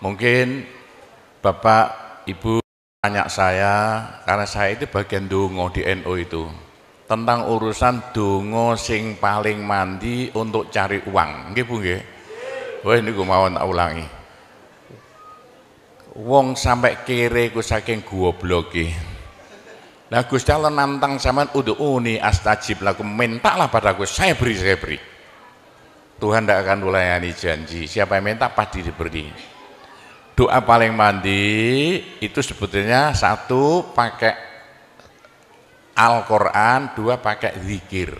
Mungkin Bapak, Ibu tanya saya, karena saya itu bagian dongo di NU itu, tentang urusan dongo sing paling mandi untuk cari uang. Nggih Bu nggih? Wah niku mawon tak ulangi. Wong sampai kere ku saking gobloke. Lah Gusti Allah nantang sampean ud'uni astajib lakum, mintalah padaku, saya beri, saya beri. Tuhan tidak akan melayani janji, siapa yang minta pasti diberi. Doa paling mandi itu sebetulnya satu pakai Al-Quran, dua pakai zikir.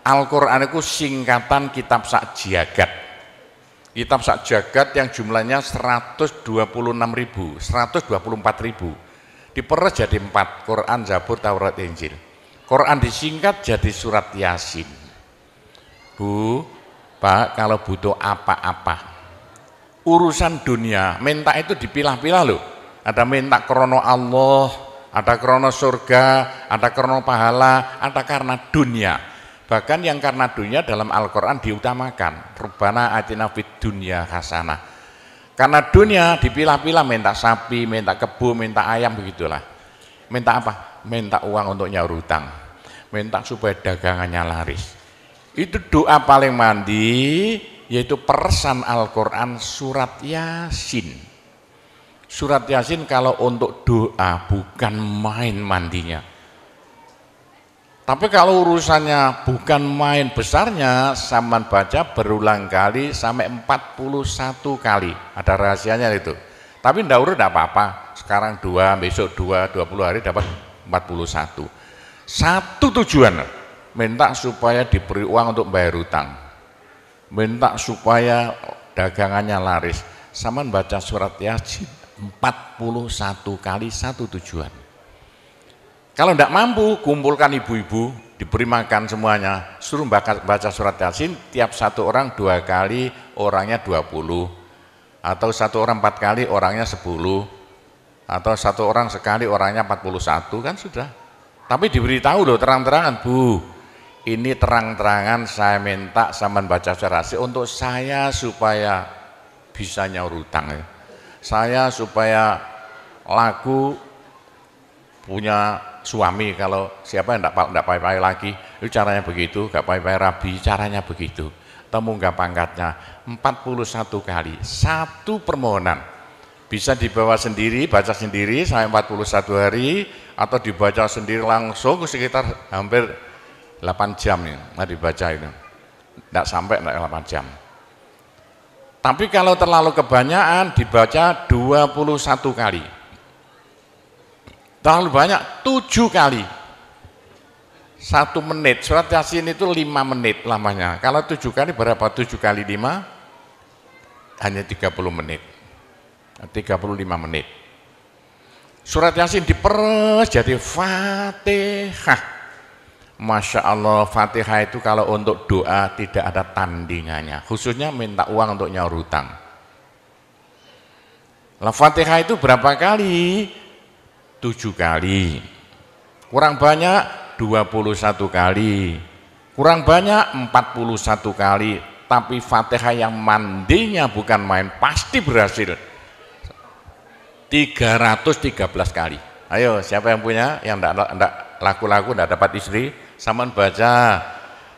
Al-Quran itu singkatan kitab sak jagat. Kitab sak jagat yang jumlahnya 126.000, 124.000. Diperes jadi 4, Quran, Zabur, Taurat, Injil. Quran disingkat jadi surat Yasin. Bu, Pak, kalau butuh apa-apa urusan dunia, minta itu dipilah-pilah loh. Ada minta krono Allah, ada krono surga, ada krono pahala, ada karena dunia. Bahkan yang karena dunia dalam Al-Quran diutamakan. Rabbana atina fid dunya hasanah. Karena dunia dipilah-pilah, minta sapi, minta kebu, minta ayam, begitulah. Minta apa? Minta uang untuk nyaur hutang. Minta supaya dagangannya laris. Itu doa paling mandi, yaitu peresan Al-Quran surat Yasin. Surat Yasin kalau untuk doa bukan main mandinya. Tapi kalau urusannya bukan main besarnya, saman baca berulang kali sampai 41 kali. Ada rahasianya itu. Tapi ndak urut enggak apa-apa. Sekarang 2, besok 2, 20 hari dapat 41. Satu tujuan, minta supaya diberi uang untuk bayar hutang. Minta supaya dagangannya laris. Saman baca surat Yasin 41 kali, satu tujuan. Kalau tidak mampu, kumpulkan ibu-ibu, diberi makan semuanya, suruh baca surat Yasin, tiap satu orang 2 kali, orangnya 20, atau satu orang 4 kali, orangnya 10, atau satu orang sekali, orangnya 41, kan sudah. Tapi diberitahu loh terang-terangan, Bu, ini terang-terangan saya minta sampean baca surat Yasin untuk saya supaya bisa nyaur hutang ya. Saya supaya laku punya suami, kalau siapa yang tidak pai-pai lagi, itu caranya begitu, gak pai-pai rabi, caranya begitu. Temu gak pangkatnya 41 kali, satu permohonan. Bisa dibawa sendiri, baca sendiri sampai 41 hari, atau dibaca sendiri langsung sekitar hampir 8 jam ya, dibaca itu. Tidak sampai 8 jam. Tapi kalau terlalu kebanyakan dibaca 21 kali. Terlalu banyak 7 kali 1 menit. Surat Yasin itu 5 menit lamanya. Kalau 7 kali berapa? 7 kali 5 hanya 30 menit, 35 menit. Surat Yasin diperes jadi Fatihah. Masya Allah, Fatihah itu kalau untuk doa tidak ada tandingannya, khususnya minta uang untuk nyaur hutang. Lah Fatihah itu berapa kali? 7 kali, kurang banyak 21 kali, kurang banyak 41 kali. Tapi Fatihah yang mandinya bukan main, pasti berhasil 313 kali. Ayo siapa yang punya, yang enggak laku-laku, enggak dapat istri, saman baca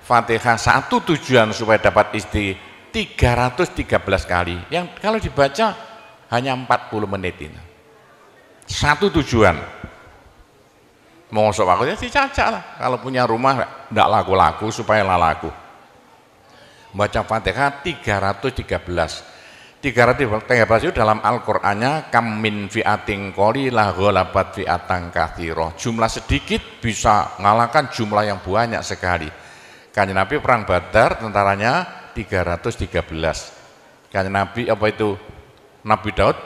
Fatihah, satu tujuan supaya dapat istri 313 kali. Yang kalau dibaca hanya 40 menit ini. Satu tujuan. Mau sok aku ya dicacak lah. Kalau punya rumah enggak laku-laku supaya laku. Baca Fatihah 313. 313 itu dalam Al-Qur'annya kam min fi'atin qalilah ghalabat fi'atan katsirah. Jumlah sedikit bisa ngalahkan jumlah yang banyak sekali. Kanjeng Nabi perang Badar tentaranya 313. Kanjeng Nabi apa itu? Nabi Daud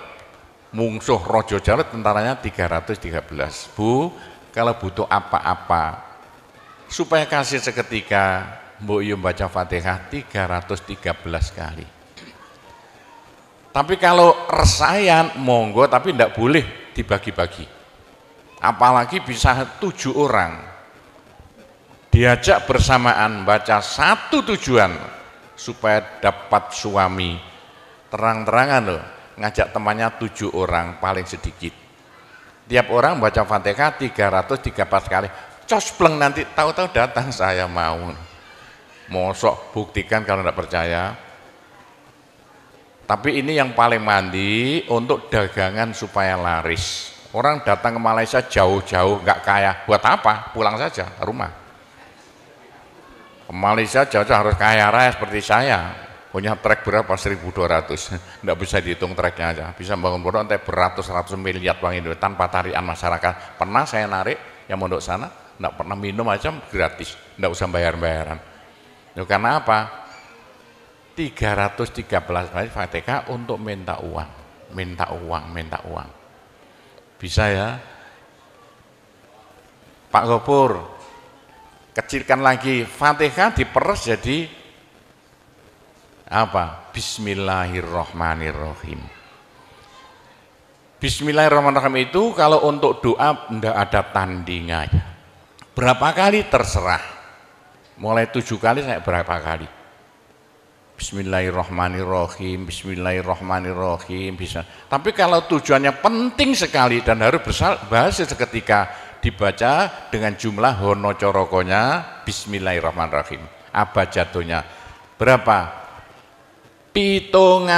mungsuh Raja Jalut tentaranya 313. Bu, kalau butuh apa-apa supaya kasih seketika, mbok yo baca Fatihah 313 kali. Tapi kalau resayan monggo, tapi tidak boleh dibagi-bagi. Apalagi bisa 7 orang diajak bersamaan baca satu tujuan supaya dapat suami. Terang-terangan loh, ngajak temannya 7 orang paling sedikit. Tiap orang baca Fatihah 313 kali. Cospleng nanti tahu-tahu datang saya mau. Mosok buktikan kalau tidak percaya. Tapi ini yang paling mandi untuk dagangan supaya laris. Orang datang ke Malaysia jauh-jauh nggak kaya, buat apa? Pulang saja ke rumah. Ke Malaysia jauh-jauh harus kaya raya seperti saya. Punya trek berapa? 1.200. Nggak bisa dihitung treknya aja. Bisa bangun pondok sampai beratus-ratus miliar uang Indonesia tanpa tarian masyarakat. Pernah saya narik yang mondok sana, nggak pernah minum aja gratis, nggak usah bayar-bayaran. Karena apa? 313 kali Fatihah untuk minta uang, minta uang, minta uang. Bisa ya? Pak Gopur, kecilkan lagi, Fatihah diperes jadi apa? Bismillahirrahmanirrahim. Bismillahirrahmanirrahim itu kalau untuk doa tidak ada tandingannya. Berapa kali terserah. Mulai 7 kali saya berapa kali. Bismillahirrahmanirrahim, Bismillahirrahmanirrahim bisa. Tapi kalau tujuannya penting sekali dan harus berhasil seketika dibaca dengan jumlah hono corokonya Bismillahirrahmanirrahim. Abjadnya berapa? 786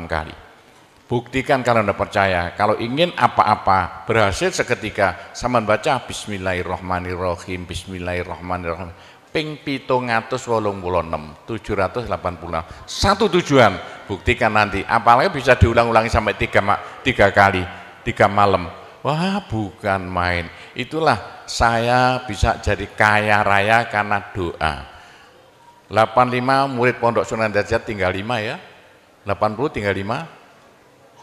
kali. Buktikan kalau Anda percaya. Kalau ingin apa-apa berhasil seketika, sama baca Bismillahirrahmanirrahim, Bismillahirrahmanirrahim. Ping 786. Satu tujuan, buktikan nanti. Apalagi bisa diulang-ulangi sampai 3 kali, 3 malam. Wah, bukan main. Itulah saya bisa jadi kaya raya karena doa. 85 murid Pondok Sunan Derajat tinggal 5 ya. 80 tinggal 5.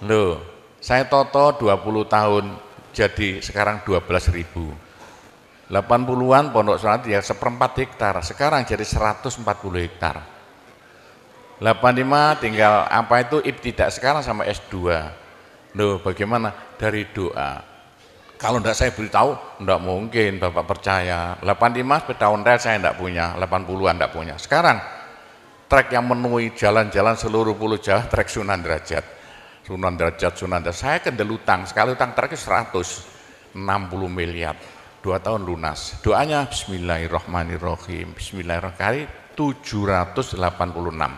Loh, saya toto 20 tahun jadi sekarang 12.000. 80-an Pondok Sunan ya 1/4 hektar, sekarang jadi 140 hektar. 85 tinggal apa itu ibtidak, sekarang sama S2. Loh, bagaimana? Dari doa. Kalau enggak saya beritahu, enggak mungkin Bapak percaya. 85 sepeda ontel saya enggak punya, 80-an enggak punya. Sekarang trek yang memenuhi jalan-jalan seluruh pulau Jawa, trek Sunan Derajat. Sunan Derajat. Saya kendelutang, sekali utang treknya 160 miliar. 2 tahun lunas. Doanya Bismillahirrahmanirrahim. Bismillahirrahmanirrahim 786.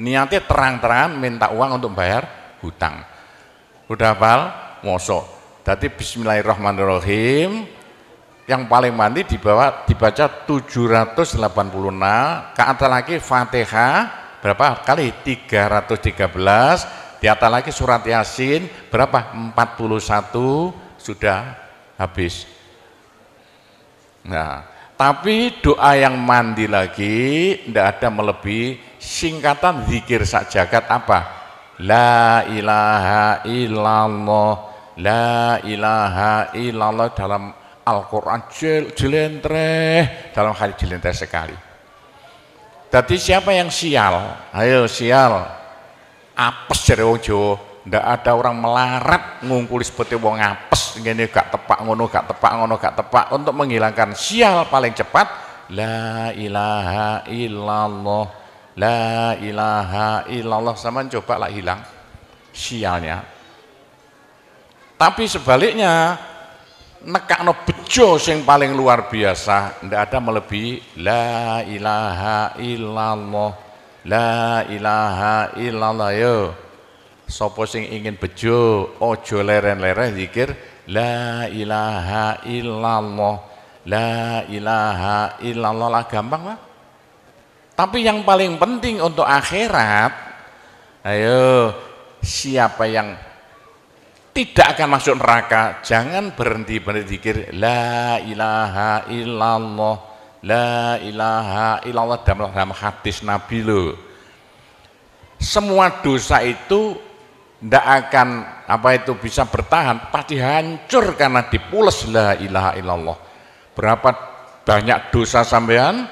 Niatnya terang-terangan minta uang untuk bayar hutang. Udah hafal? Mosok. Jadi Bismillahirrahmanirrahim yang paling mandi dibaca 786, ke atas lagi Fatihah berapa kali? 313, di atas lagi surat Yasin berapa? 41, sudah habis. Nah, tapi doa yang mandi lagi tidak ada melebihi singkatan zikir sak jagat apa? La ilaha illallah, la ilaha illallah dalam Al-Quran jelentreh, dalam hadis jelentreh sekali. Jadi siapa yang sial? Ayo sial, apes dari wong Jawa. Ndak ada orang melarat ngungkuli seperti wong apes ngene gak tepak ngono gak tepak ngono gak tepak. Untuk menghilangkan sial paling cepat la ilaha illallah, la ilaha illallah. Sama coba lah hilang sialnya. Tapi sebaliknya nekakno bejo sing paling luar biasa, ndak ada melebihi la ilaha illallah, la ilaha illallah. Yo sapa sing ingin bejo ojo leren-leren zikir la ilaha illallah, la ilaha illallah lah, gampang lah. Tapi yang paling penting untuk akhirat, ayo siapa yang tidak akan masuk neraka jangan berhenti zikir la ilaha illallah, la ilaha illallah. Dalam hadis Nabi loh, semua dosa itu tidak akan bisa bertahan, pasti hancur karena dipules la ilaha illallah. Berapa banyak dosa sampean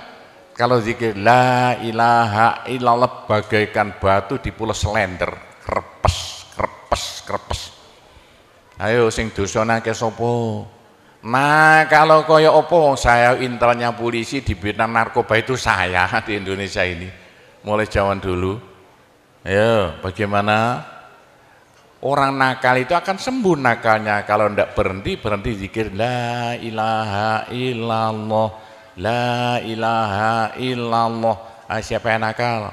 kalau zikir la ilaha illallah bagaikan batu dipules lender, krepes krepes krepes. Ayo sing dosane akeh sapa? Nah, kalau koyo opo, saya intelnya polisi di bidang narkoba itu saya di Indonesia ini mulai zaman dulu. Ayo, bagaimana? Orang nakal itu akan sembuh nakalnya kalau tidak berhenti zikir la ilaha illallah, la ilaha illallah. Siapa yang nakal?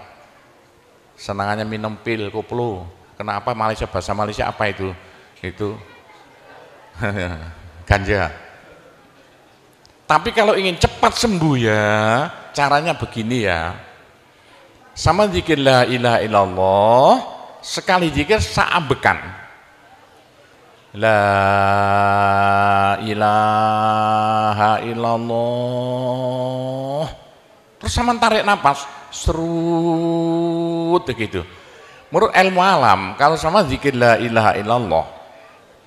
Senangannya minum pil, koplo. Kenapa Malaysia, bahasa Malaysia apa itu? Itu ganja. Tapi kalau ingin cepat sembuh ya, caranya begini ya. Sama zikir la ilaha illallah, sekali zikir saambekan. La ilaha illallah. Terus sama tarik napas, serut begitu. Menurut ilmu alam, kalau sama zikir la ilaha illallah,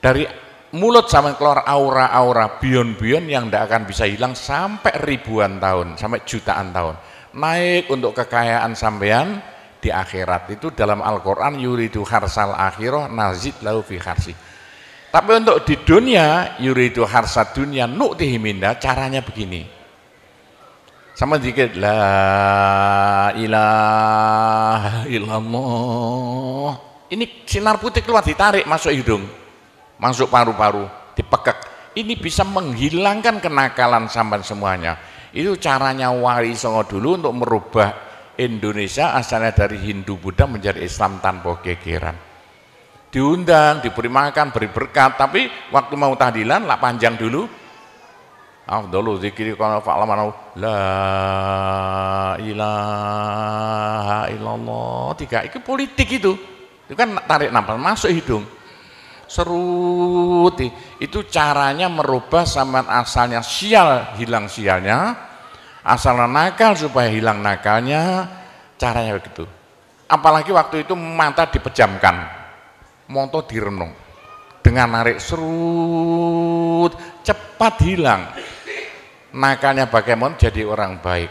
dari mulut sama keluar aura-aura bion-bion yang tidak akan bisa hilang sampai ribuan tahun, sampai jutaan tahun. Naik untuk kekayaan sampean di akhirat. Itu dalam Al-Quran, yuridu harsal akhirah nazid lahu fi harsi. Tapi untuk di dunia, yuridu harsad dunia nu'tihi minda, caranya begini. Sama dikit la ilaha illallah. Ini sinar putih keluar, ditarik masuk hidung, masuk paru-paru, dipekek. Ini bisa menghilangkan kenakalan sampan semuanya. Itu caranya Wali Songo dulu untuk merubah Indonesia asalnya dari Hindu Buddha menjadi Islam tanpa gegeran. Diundang, diberi makan, beri berkat, tapi waktu mau tahlilan lah panjang dulu. Afdalu zikri kana fa'laman la ilaha illallah. Tiga, itu politik itu kan tarik nafas masuk hidung, serut. Itu caranya merubah sampean asalnya sial, hilang sialnya, asalnya nakal supaya hilang nakalnya, caranya begitu. Apalagi waktu itu mata dipejamkan, moto direnung, dengan narik serut, cepat hilang nakalnya. Bagaimana jadi orang baik.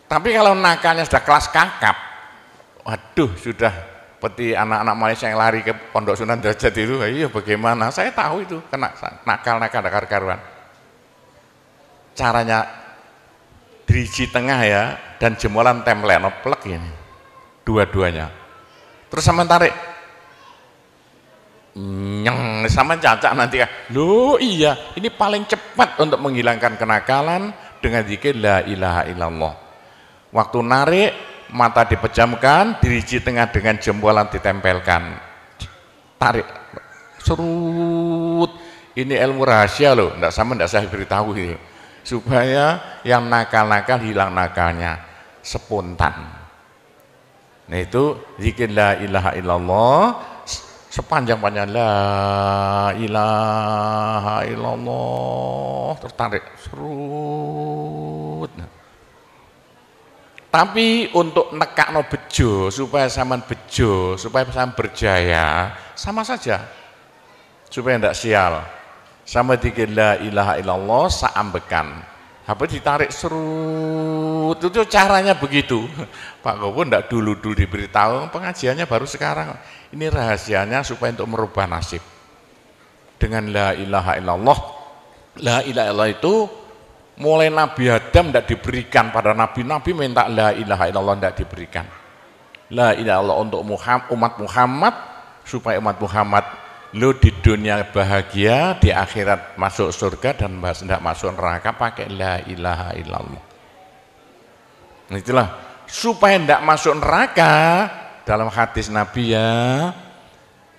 Tapi kalau nakalnya sudah kelas kakap, waduh, sudah seperti anak-anak Malaysia yang lari ke Pondok Sunan Derajat itu. Iya, bagaimana? Saya tahu itu kena nakal-nakal karuan. Caranya diriji tengah ya, dan jemulan template plek ini dua-duanya. Terus sama tarik nyeng, sama cacak nanti ya. Loh iya, ini paling cepat untuk menghilangkan kenakalan dengan zikir la ilaha illallah. Waktu narik, mata dipejamkan, diriji tengah dengan jempolan ditempelkan, tarik, serut. Ini ilmu rahasia loh, enggak saya beritahu ini, supaya yang nakal-nakal hilang nakalnya spontan. Nah itu zikir la ilaha illallah, sepanjang-panjang la ilaha illallah, tertarik serut. Tapi untuk nekakno bejo, supaya sampean bejo, supaya sampean berjaya, sama saja, supaya tidak sial. Sama dikir la ilaha illallah saambekan, apa ditarik serut. Itu caranya begitu. Pak Gowo tidak dulu diberitahu, pengajiannya baru sekarang. Ini rahasianya supaya untuk merubah nasib dengan la ilaha illallah. La ilaha illallah itu mulai Nabi Adam tidak diberikan pada nabi-nabi, minta la ilaha illallah tidak diberikan. La ilaha illallah untuk umat Muhammad, supaya umat Muhammad lo di dunia bahagia, di akhirat masuk surga, dan tidak masuk neraka pakai la ilaha illallah. Nah, itulah supaya tidak masuk neraka. Dalam hadis Nabi ya,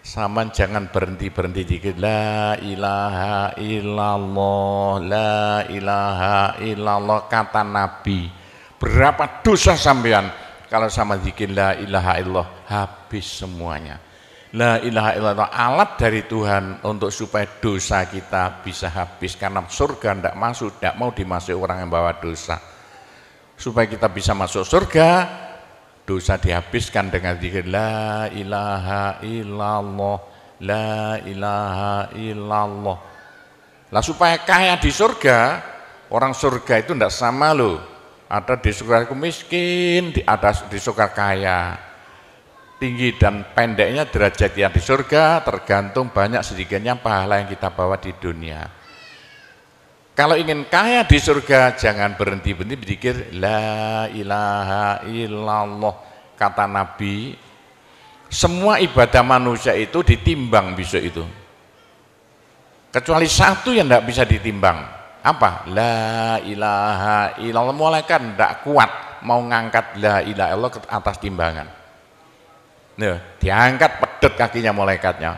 sama jangan berhenti dikit la ilaha illallah, la ilaha illallah. Kata Nabi, berapa dosa sampean kalau sama zikir la ilaha illallah, habis semuanya. La ilaha illallah alat dari Tuhan untuk supaya dosa kita bisa habis, karena surga tidak masuk, tidak mau dimasuki orang yang bawa dosa. Supaya kita bisa masuk surga, dosa dihabiskan dengan zikir la ilaha illallah, la ilaha illallah. Lah supaya kaya di surga, orang surga itu tidak sama loh. Ada di surga itu miskin, ada di surga kaya. Tinggi dan pendeknya derajat yang di surga tergantung banyak sedikitnya pahala yang kita bawa di dunia. Kalau ingin kaya di surga, jangan berhenti berzikir la ilaha illallah, kata Nabi, semua ibadah manusia itu ditimbang besok itu. Kecuali satu yang tidak bisa ditimbang. Apa? La ilaha illallah. Malaikat tidak kuat mau ngangkat la ilaha illallah ke atas timbangan. Nah, diangkat pedet kakinya malaikatnya.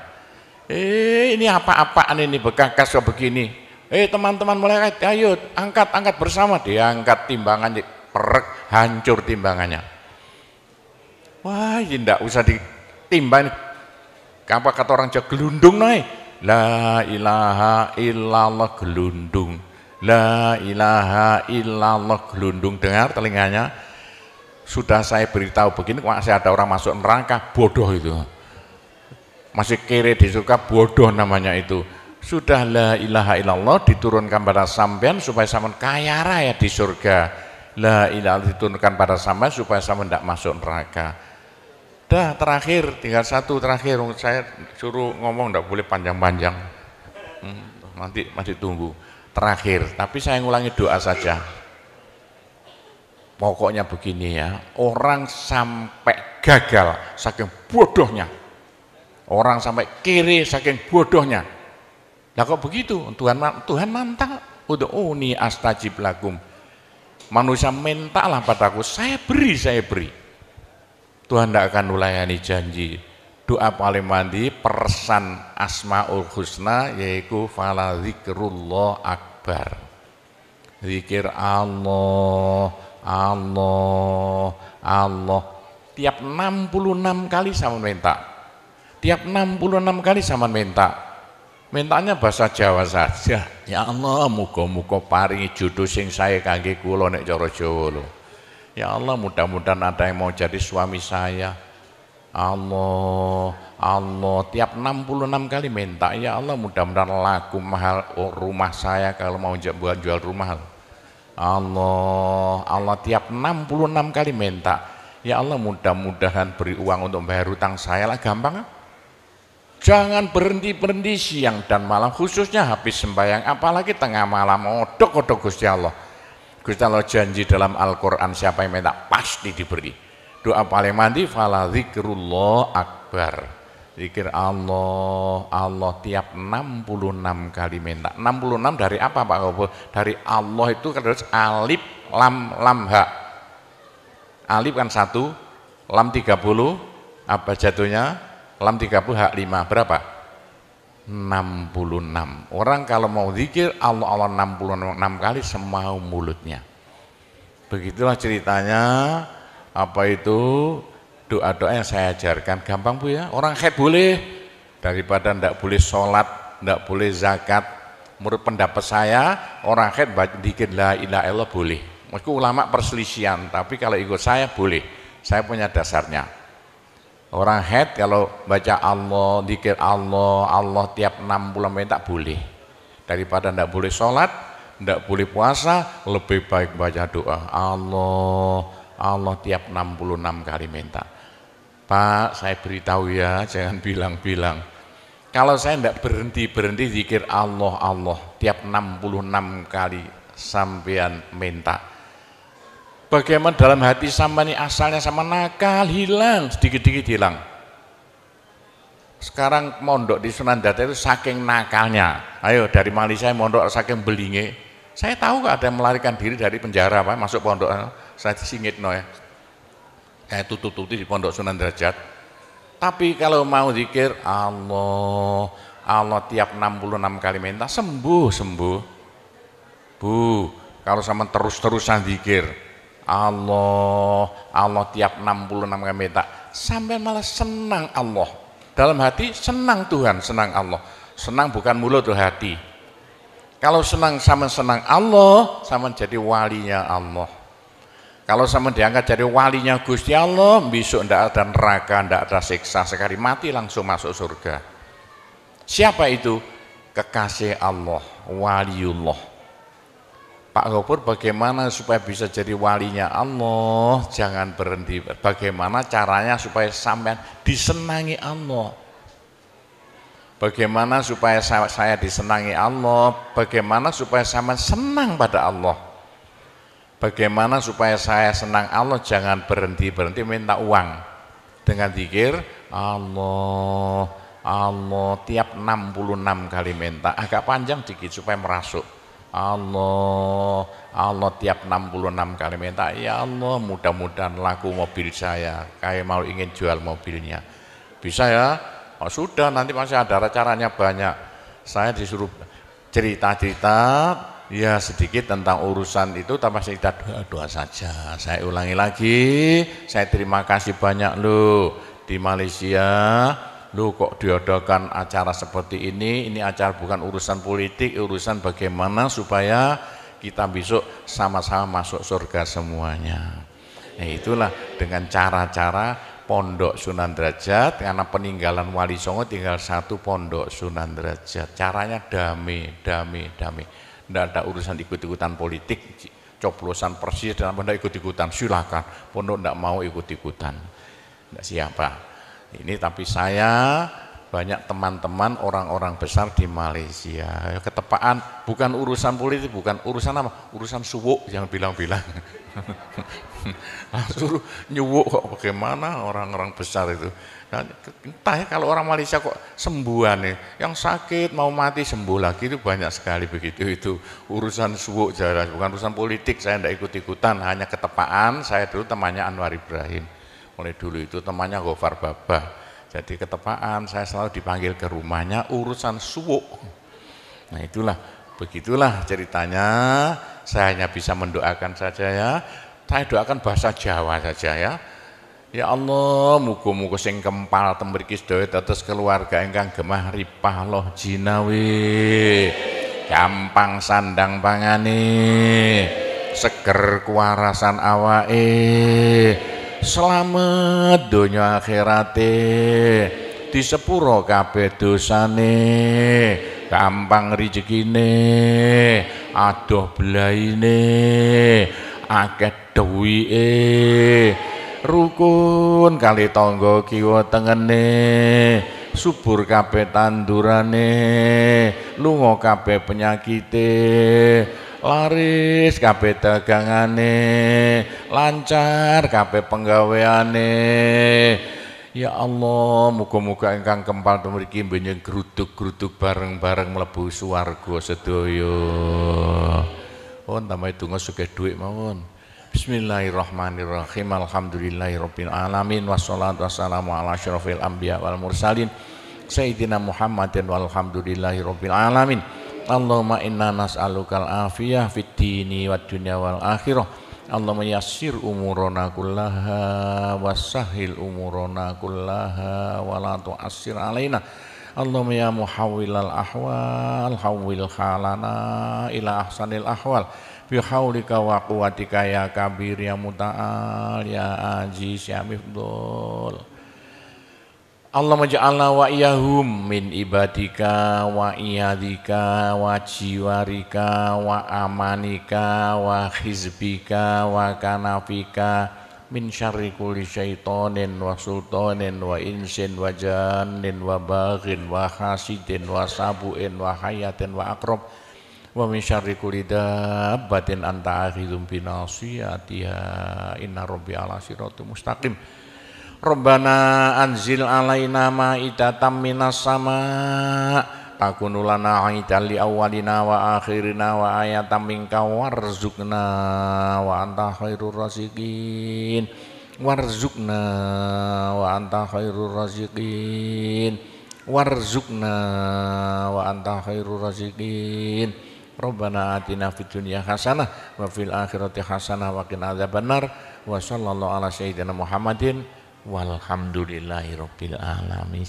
Ini apa-apaan ini bekas begini. Teman-teman malaikat, ayo angkat bersama. Diangkat timbangannya, perek, hancur timbangannya. Wah, ini tidak usah ditimbang. Apa kata orang Jawa, gelundung naik. La ilaha illallah gelundung. La ilaha illallah gelundung. Dengar telinganya. Sudah saya beritahu begini, masih ada orang masuk neraka, bodoh itu. Masih kere di surga, bodoh namanya itu. Sudah la ilaha illallah diturunkan pada sampean supaya sampean kaya raya di surga. La ilaha diturunkan pada sampean supaya sampean tidak masuk neraka. Dah terakhir, tinggal satu terakhir. Saya suruh ngomong tidak boleh panjang-panjang. Nanti masih tunggu. Terakhir, tapi saya ngulangi doa saja. Pokoknya begini ya, orang sampai gagal saking bodohnya, orang sampai kiri saking bodohnya. Lah kok begitu? Tuhan mantap. Ud'uni astajib lakum. Manusia mintalah padaku, saya beri. Tuhan tidak akan melayani janji. Doa paling mandi persan Asmaul Husna yaitu fala zikrullah akbar. Zikir Allah, Allah, Allah. Tiap 66 kali sama minta. Tiap 66 kali sama minta. Mintanya bahasa Jawa saja. Ya Allah, muga-muga paringi jodoh sing saya kangge kula nek cara Jawa lho. Ya Allah, mudah-mudahan ada yang mau jadi suami saya. Allah, Allah, tiap 66 kali minta. Ya Allah, mudah-mudahan laku mahal rumah saya kalau mau jual rumah. Allah, Allah, tiap 66 kali minta. Ya Allah, mudah-mudahan beri uang untuk bayar hutang saya lah, gampang. Jangan berhenti siang dan malam, khususnya habis sembahyang, apalagi tengah malam. Odok Gusti Allah. Gusti Allah janji dalam Al-Quran, siapa yang minta pasti diberi. Doa paling mandi fala zikrullah akbar. Zikir Allah, Allah tiap 66 kali minta. 66 dari apa Pak Kobo? Dari Allah itu kan harus alif lam ha. Alif kan 1, lam 30, apa jatuhnya? Lam 30 hak 5, berapa? 66. Orang kalau mau zikir Allah 66 kali semau mulutnya. Begitulah ceritanya. Apa itu doa-doa yang saya ajarkan, gampang Bu ya. Orang haid boleh, daripada ndak boleh sholat, ndak boleh zakat. Menurut pendapat saya, orang haid dikit la ilaha illallah boleh. Meskipun ulama perselisihan, tapi kalau ikut saya boleh. Saya punya dasarnya. Orang haid kalau baca Allah, dikir Allah, Allah tiap 60 menit tak boleh. Daripada ndak boleh sholat, ndak boleh puasa, lebih baik baca doa Allah. Allah tiap 66 kali minta. Pak, saya beritahu ya, jangan bilang-bilang. Kalau saya tidak berhenti zikir Allah, Allah tiap 66 kali sampean minta. Bagaimana dalam hati sama ini asalnya sama nakal, hilang, sedikit-sedikit hilang. Sekarang mondok di Sunan Data itu saking nakalnya. Ayo dari Malaysia mondok saking belinge. Saya tahu gak ada yang melarikan diri dari penjara Pak, masuk pondok. Saya disingit no ya. Kayak tutup-tutup di pondok Sunan Derajat. Tapi kalau mau zikir Allah, Allah tiap 66 kali minta sembuh. Bu, kalau sama terus-terusan zikir Allah, Allah tiap 66 kali minta, sampai malah senang Allah. Dalam hati senang Tuhan, senang Allah. Senang bukan mulut tuh hati. Kalau senang sama senang Allah, sama jadi walinya Allah. Kalau sama diangkat jadi walinya Gusti Allah, besok ndak ada neraka, ndak ada siksa, sekali mati langsung masuk surga. Siapa itu? Kekasih Allah, waliullah. Pak Gopur, bagaimana supaya bisa jadi walinya Allah? Jangan berhenti. Bagaimana caranya supaya sampean disenangi Allah? Bagaimana supaya saya disenangi Allah? Bagaimana supaya sampean senang pada Allah? Bagaimana supaya saya senang Allah, jangan berhenti-berhenti minta uang. Dengan zikir Allah, Allah tiap 66 kali minta, agak panjang dikit supaya merasuk. Allah, Allah tiap 66 kali minta, ya Allah mudah-mudahan laku mobil saya, kayak mau ingin jual mobilnya. Bisa ya? Oh, sudah, nanti masih ada caranya banyak. Saya disuruh cerita-cerita ya sedikit tentang urusan itu, tanpa cerita doa saja. Saya ulangi lagi, saya terima kasih banyak loh di Malaysia. Loh kok diadakan acara seperti ini acara bukan urusan politik, urusan bagaimana supaya kita besok sama-sama masuk surga semuanya. Nah itulah dengan cara-cara Pondok Sunan Derajat, karena peninggalan Wali Songo tinggal satu Pondok Sunan Derajat. Caranya damai. Tidak ada urusan ikut-ikutan politik, coblosan persis dan Anda ikut-ikutan, silakan. Pondok tidak mau ikut-ikutan, tidak siapa. Ini tapi saya banyak teman-teman orang-orang besar di Malaysia. Ketepaan bukan urusan politik, bukan urusan apa? Urusan suwuk yang bilang-bilang. Suruh nyuwuk kok, bagaimana orang-orang besar itu. Nah, entah ya kalau orang Malaysia kok sembuhan nih, yang sakit mau mati sembuh lagi itu banyak sekali begitu. Itu urusan suwuk jelas, bukan urusan politik. Saya tidak ikut-ikutan, hanya ketepaan. Saya dulu temannya Anwar Ibrahim, mulai dulu itu temannya Gofar Babah. Jadi ketepaan saya selalu dipanggil ke rumahnya urusan suwuk. Nah itulah, begitulah ceritanya. Saya hanya bisa mendoakan saja ya. Saya doakan bahasa Jawa saja ya. Ya Allah, muga-muga sing kempal tembriki sedaya dados keluarga ingkang gemah ripah loh jinawi, gampang sandang pangane, seger kuwarasan awake, selamat donya akhirate, disepuro kabeh dosane, gampang rezekine, adoh belaine, akeh duwike, rukun kali tangga kiwa tengene, subur kabeh tandurane, lunga kabeh penyakite, laris kabeh dagangane, lancar kabeh penggaweane. Ya Allah, muga-muga ingkang kempal mriki mbenjing gruduk-gruduk bareng-bareng mlebu swarga sedaya. Pun tambahi donga sugih dhuwit mawon. Bismillahirrahmanirrahim. Alhamdulillahirabbil alamin wassalatu wassalamu ala asyrofil anbiya wal mursalin sayyidina Muhammadin walhamdulillahirabbil alamin. Allahumma inna nas'alukal afiyah fid dini wad dunya wal akhirah. Allahumma yassir umurana kullaha wassahhil umurana kullaha wa la tu'assir alaina. Allahumma ya muhawwilal ahwal hawwil halana ila ahsanil ahwal bihaulika wa quwwatika ya kabir ya muta'al ya aziz ya mifdul. Allahumma ja'alna wa iyahum min ibadika wa iyadika wa jiwarika wa amanika wa hizbika wa kanafika min syarri kulli syaitonin wa sultanin wa insin wa jannin wa baghin wa hasidin wa sabuin wa hayatin wa akrob wa min syarri kulli dabbatin anta akhidhum binasiyatiha inna rabbi ala siratul mustaqim. Rabbana anzil alaina ma'idatan minas sama takunu lana aidan li awwalina wa akhirina wa ayatan minka warzuqna wa anta khairur raziqin warzuqna wa anta khairur raziqin warzuqna wa anta khairur raziqin. Rabbana atina fid dunya hasanah wa fil akhirati hasanah wa qina adzabannar wa sallallahu ala sayyidina Muhammadin walhamdulillahirabbil alamin.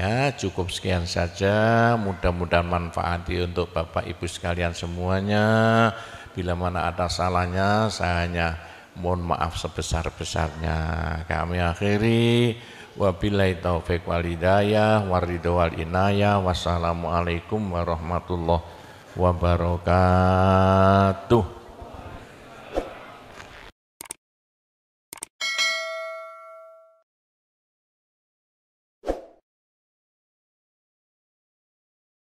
Ya, cukup sekian saja, mudah-mudahan manfaati untuk Bapak Ibu sekalian semuanya. Bila mana ada salahnya, saya hanya mohon maaf sebesar-besarnya. Kami akhiri, wabillahi taufiq wal hidayah, waridho wal inayah, wassalamualaikum warahmatullahi wabarakatuh.